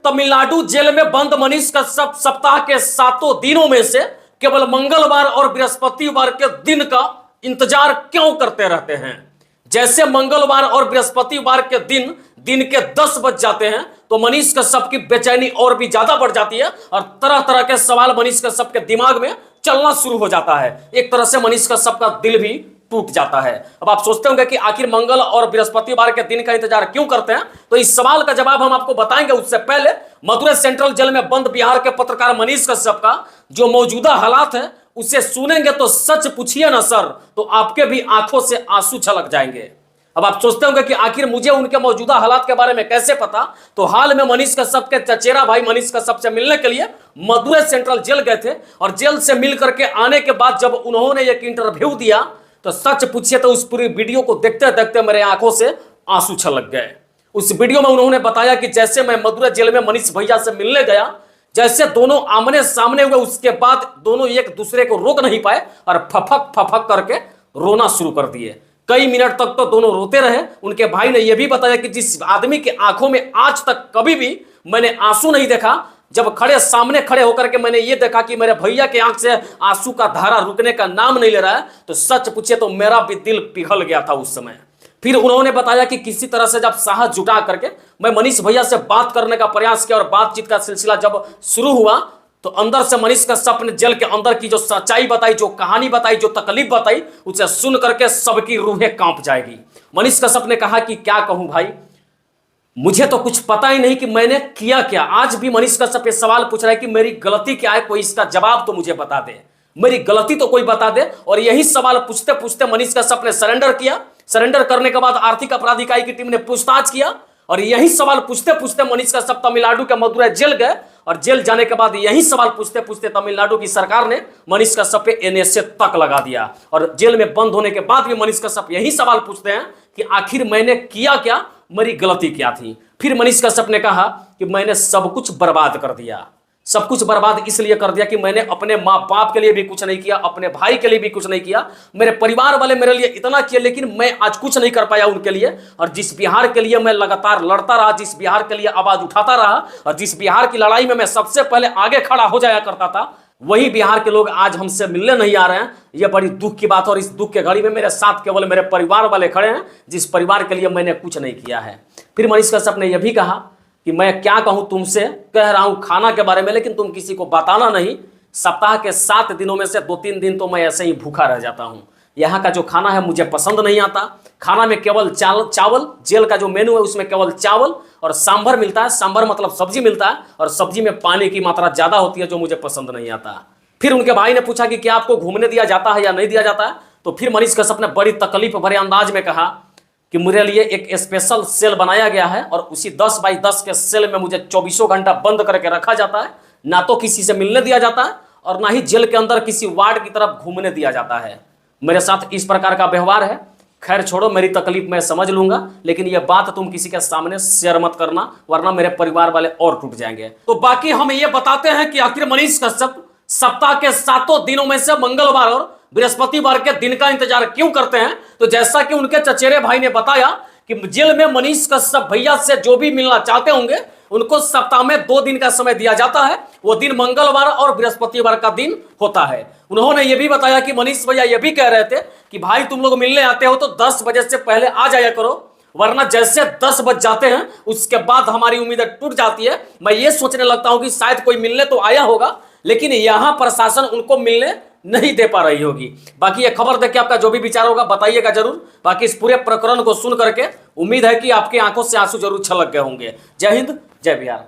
Tamil Nadu jail में बंद मनीष कश्यप सप्ताह के 7 दिनों में से केवल मंगलवार और बृहस्पतिवार के दिन का इंतजार क्यों करते रहते हैं। जैसे मंगलवार और बृहस्पतिवार के दिन के 10 बज जाते हैं तो मनीष कश्यप की बेचैनी और भी ज्यादा बढ़ जाती है और तरह तरह के सवाल मनीष कश्यप के दिमाग में चलना शुरू हो जाता है। एक तरह से मनीष कश्यप का दिल भी टूट जाता है। अब आप सोचते होंगे कि आखिर मंगल और बृहस्पतिवार के दिन का इंतजार क्यों करते हैं, तो इस सवाल का जवाब हम आपको बताएंगे। उससे पहले मदुरै सेंट्रल जेल में बंद बिहार के पत्रकार मनीष कश्यप का जो मौजूदा हालात है उसे सुनेंगे तो सच पूछिए ना सर, तो आपके भी आंखों से आंसू छलक जाएंगे। अब आप सोचते होंगे कि आखिर मुझे उनके मौजूदा हालात के बारे में कैसे पता, तो हाल में मनीष कश्यप के चचेरा भाई मनीष कश्यप से मिलने के लिए मदुरै सेंट्रल जेल गए थे और जेल से मिल करके आने के बाद जब उन्होंने एक इंटरव्यू दिया तो सच पूछिए तो उस पूरी वीडियो को देखते देखते मेरे आंखों से आंसू छलक गए। उस वीडियो में उन्होंने बताया कि जैसे मैं मदुरै जेल में मनीष भैया से मिलने गया, जैसे दोनों आमने सामने हुए, उसके बाद दोनों एक दूसरे को रोक नहीं पाए और फफक फफक करके रोना शुरू कर दिए। कई मिनट तक तो दोनों रोते रहे। उनके भाई ने यह भी बताया कि जिस आदमी के आंखों में आज तक कभी भी मैंने आंसू नहीं देखा, जब सामने खड़े होकर के मैंने ये देखा कि मेरे भैया के आंख से आंसू का धारा रुकने का नाम नहीं ले रहा है, तो सच पूछे तो मेरा भी दिल पिघल गया था उस समय। फिर उन्होंने बताया कि किसी तरह से जब साहस जुटा करके मैं मनीष भैया से बात करने का प्रयास किया और बातचीत का सिलसिला जब शुरू हुआ तो अंदर से मनीष कश्यप ने जेल के अंदर की जो सच्चाई बताई, जो कहानी बताई, जो तकलीफ बताई, उसे सुन करके सबकी रूहें कांप जाएगी। मनीष कश्यप ने कहा कि क्या कहूं भाई, मुझे तो कुछ पता ही नहीं कि मैंने किया क्या। आज भी मनीष कश्यप ये सवाल पूछ रहा है कि मेरी गलती क्या है, कोई इसका जवाब तो मुझे बता दे, मेरी गलती तो कोई बता दे। और यही सवाल पूछते पूछते मनीष कश्यप ने सरेंडर किया। सरेंडर करने के बाद आर्थिक अपराध इकाई की टीम ने पूछताछ किया और यही सवाल पूछते पूछते मनीष कश्यप तमिलनाडु के मदुरै जेल गए और जेल जाने के बाद यही सवाल पूछते पूछते तमिलनाडु की सरकार ने मनीष कश्यप पे एनएसए तक लगा दिया। और जेल में बंद होने के बाद भी मनीष कश्यप यही सवाल पूछते हैं कि आखिर मैंने किया क्या, मेरी गलती क्या थी। फिर मनीष कश्यप ने कहा कि मैंने सब कुछ बर्बाद कर दिया। सब कुछ बर्बाद इसलिए कर दिया कि मैंने अपने माँ बाप के लिए भी कुछ नहीं किया, अपने भाई के लिए भी कुछ नहीं किया, मेरे परिवार वाले मेरे लिए इतना किए लेकिन मैं आज कुछ नहीं कर पाया उनके लिए। और जिस बिहार के लिए मैं लगातार लड़ता रहा, जिस बिहार के लिए आवाज उठाता रहा और जिस बिहार की लड़ाई में मैं सबसे पहले आगे खड़ा हो जाया करता था, वही बिहार के लोग आज हमसे मिलने नहीं आ रहे हैं। यह बड़ी दुख की बात है और इस दुख के घड़ी में मेरे साथ केवल मेरे परिवार वाले खड़े हैं, जिस परिवार के लिए मैंने कुछ नहीं किया है। फिर मनीष कश्यप ने यह भी कहा कि मैं क्या कहूं तुमसे, कह रहा हूं खाना के बारे में, लेकिन तुम किसी को बताना नहीं। सप्ताह के 7 दिनों में से 2-3 दिन तो मैं ऐसे ही भूखा रह जाता हूं। यहाँ का जो खाना है मुझे पसंद नहीं आता। खाना में केवल चावल, जेल का जो मेनू है उसमें केवल चावल और सांभर मिलता है। सांभर मतलब सब्जी मिलता है और सब्जी में पानी की मात्रा ज्यादा होती है, जो मुझे पसंद नहीं आता। फिर उनके भाई ने पूछा कि क्या आपको घूमने दिया जाता है या नहीं दिया जाता है, तो फिर मनीष कश्यप ने बड़ी तकलीफ भरे अंदाज में कहा कि मेरे लिए एक स्पेशल सेल बनाया गया है और उसी 10 बाई 10 के सेल में मुझे 24 घंटा बंद करके रखा जाता है। ना तो किसी से मिलने दिया जाता है और ना ही जेल के अंदर किसी वार्ड की तरफ घूमने दिया जाता है। मेरे साथ इस प्रकार का व्यवहार है। खैर छोड़ो, मेरी तकलीफ मैं समझ लूंगा, लेकिन यह बात तुम किसी के सामने शेयर मत करना, वरना मेरे परिवार वाले और टूट जाएंगे। तो बाकी हम ये बताते हैं कि आखिर मनीष कश्यप सप्ताह के 7 दिनों में से मंगलवार और बृहस्पतिवार के दिन का इंतजार क्यों करते हैं। तो जैसा कि उनके चचेरे भाई ने बताया कि जेल में मनीष कश्यप भैया से जो भी मिलना चाहते होंगे उनको सप्ताह में 2 दिन का समय दिया जाता है। वो दिन मंगलवार और बृहस्पतिवार का दिन होता है। उन्होंने ये भी बताया कि मनीष भैया ये भी कह रहे थे कि भाई तुम लोग मिलने आते हो तो 10 बजे से पहले आ जाया करो, वरना जैसे 10 बज जाते हैं उसके बाद हमारी उम्मीदें टूट जाती है। मैं ये सोचने लगता हूं कि शायद कोई मिलने तो आया होगा, लेकिन यहां प्रशासन उनको मिलने नहीं दे पा रही होगी। बाकी ये खबर देख के आपका जो भी विचार होगा बताइएगा जरूर। बाकी इस पूरे प्रकरण को सुन करके उम्मीद है कि आपकी आंखों से आंसू जरूर छलक गए होंगे। जय हिंद, जय बिहार।